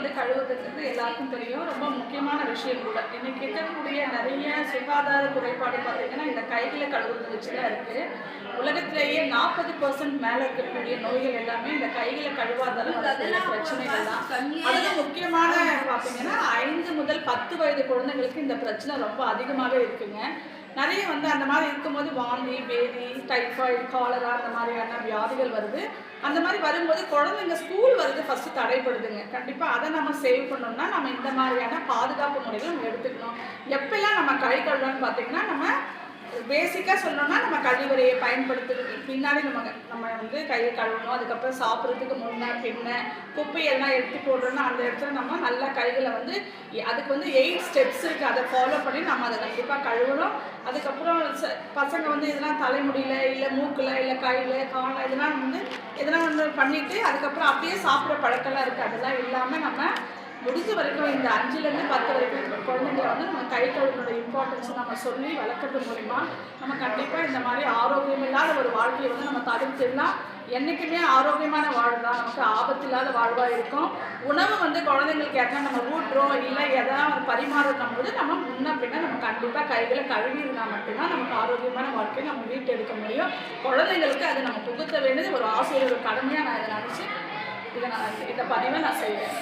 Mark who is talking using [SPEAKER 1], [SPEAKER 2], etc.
[SPEAKER 1] வந்து கழுவுறதுக்கு எல்லாருக்கும் தெரியும். ரொம்ப முக்கியமான விஷயம் கூட. இன்னைக்கு இருக்கக்கூடிய நிறைய சுகாதார குறைபாடு பார்த்தீங்கன்னா, இந்த கைகளை கழுவுறத வச்சு தான் இருக்கு. உலகத்திலேயே 40% மேல இருக்கக்கூடிய நோய்கள் எல்லாமே இந்த கைகளை கழுவாதால வரக்கூடிய பிரச்சனைகள் தான். அதில் முக்கியமான பார்த்தீங்கன்னா 5 முதல் 10 வயது குழந்தைங்களுக்கு இந்த பிரச்சனை ரொம்ப அதிகமாகவே இருக்குங்க. நிறைய வந்து அந்த மாதிரி இருக்கும்போது வாந்தி, பேதி, டைஃபாய்டு, காலரா அந்த மாதிரியான வியாதிகள் வருது. அந்த மாதிரி வரும்போது குழந்தைங்க ஸ்கூல் வருது ஃபஸ்ட்டு தடைப்படுதுங்க. கண்டிப்பாக அதை நம்ம சேவ் பண்ணோம்னா நம்ம இந்த மாதிரியான பாதுகாப்பு முறைகள் நம்ம எடுத்துக்கணும். எப்பெல்லாம் நம்ம கை கழுவணும்னு பார்த்தீங்கன்னா, நம்ம பேசிக்காக சொல்லணும்னா நம்ம கழிவறையை பயன்படுத்துறதுக்கு பின்னாடி நம்ம வந்து கையை கழுவணும். அதுக்கப்புறம் சாப்பிட்றதுக்கு முன்ன பின்ன குப்பையெல்லாம் எடுத்து போடுறோன்னா அந்த இடத்துல நம்ம நல்லா கைகளை வந்து அதுக்கு வந்து 8 ஸ்டெப்ஸ் இருக்குது. அதை ஃபாலோ பண்ணி நம்ம அதை கண்டிப்பாக கழுவணும். அதுக்கப்புறம் பசங்க வந்து இதெல்லாம் தலைமுடியில் இல்லை மூக்கில் இல்லை கையில் காலை இதெல்லாம் வந்து பண்ணிவிட்டு அதுக்கப்புறம் அப்படியே சாப்பிட்ற பழக்கம்லாம் இருக்குது. அதெல்லாம் இல்லாமல் நம்ம முடிஞ்ச வரைக்கும் இந்த 5லேருந்து 10 வரைக்கும் குழந்தைங்களை வந்து நம்ம கை கழுவினோட இம்பார்ட்டன்ஸை நம்ம சொல்லி வளர்க்குறது மூலிமா நம்ம கண்டிப்பாக இந்த மாதிரி ஆரோக்கியம் இல்லாத ஒரு வாழ்க்கையை வந்து நம்ம தடுத்துடலாம். என்றைக்குமே ஆரோக்கியமான வாழ்வு தான் நமக்கு ஆபத்தில்லாத வாழ்வாக இருக்கும். உணவு வந்து குழந்தைங்களுக்கு யாருன்னா நம்ம ஊட்டுறோம் இல்லை எதனா பரிமாறும் போது நம்ம முன்ன பின்ன நம்ம கண்டிப்பாக கைகளை கழுவி இருந்தால் மட்டும்தான் நமக்கு ஆரோக்கியமான வாழ்க்கையை நம்ம வீட்டு எடுக்க முடியும். குழந்தைங்களுக்கு அதை நம்ம புகுத்த வேண்டியது ஒரு ஆசிரியர் கடமையாக நான் இதை நினச்சி இந்த பதிவை நான் செய்வேன்.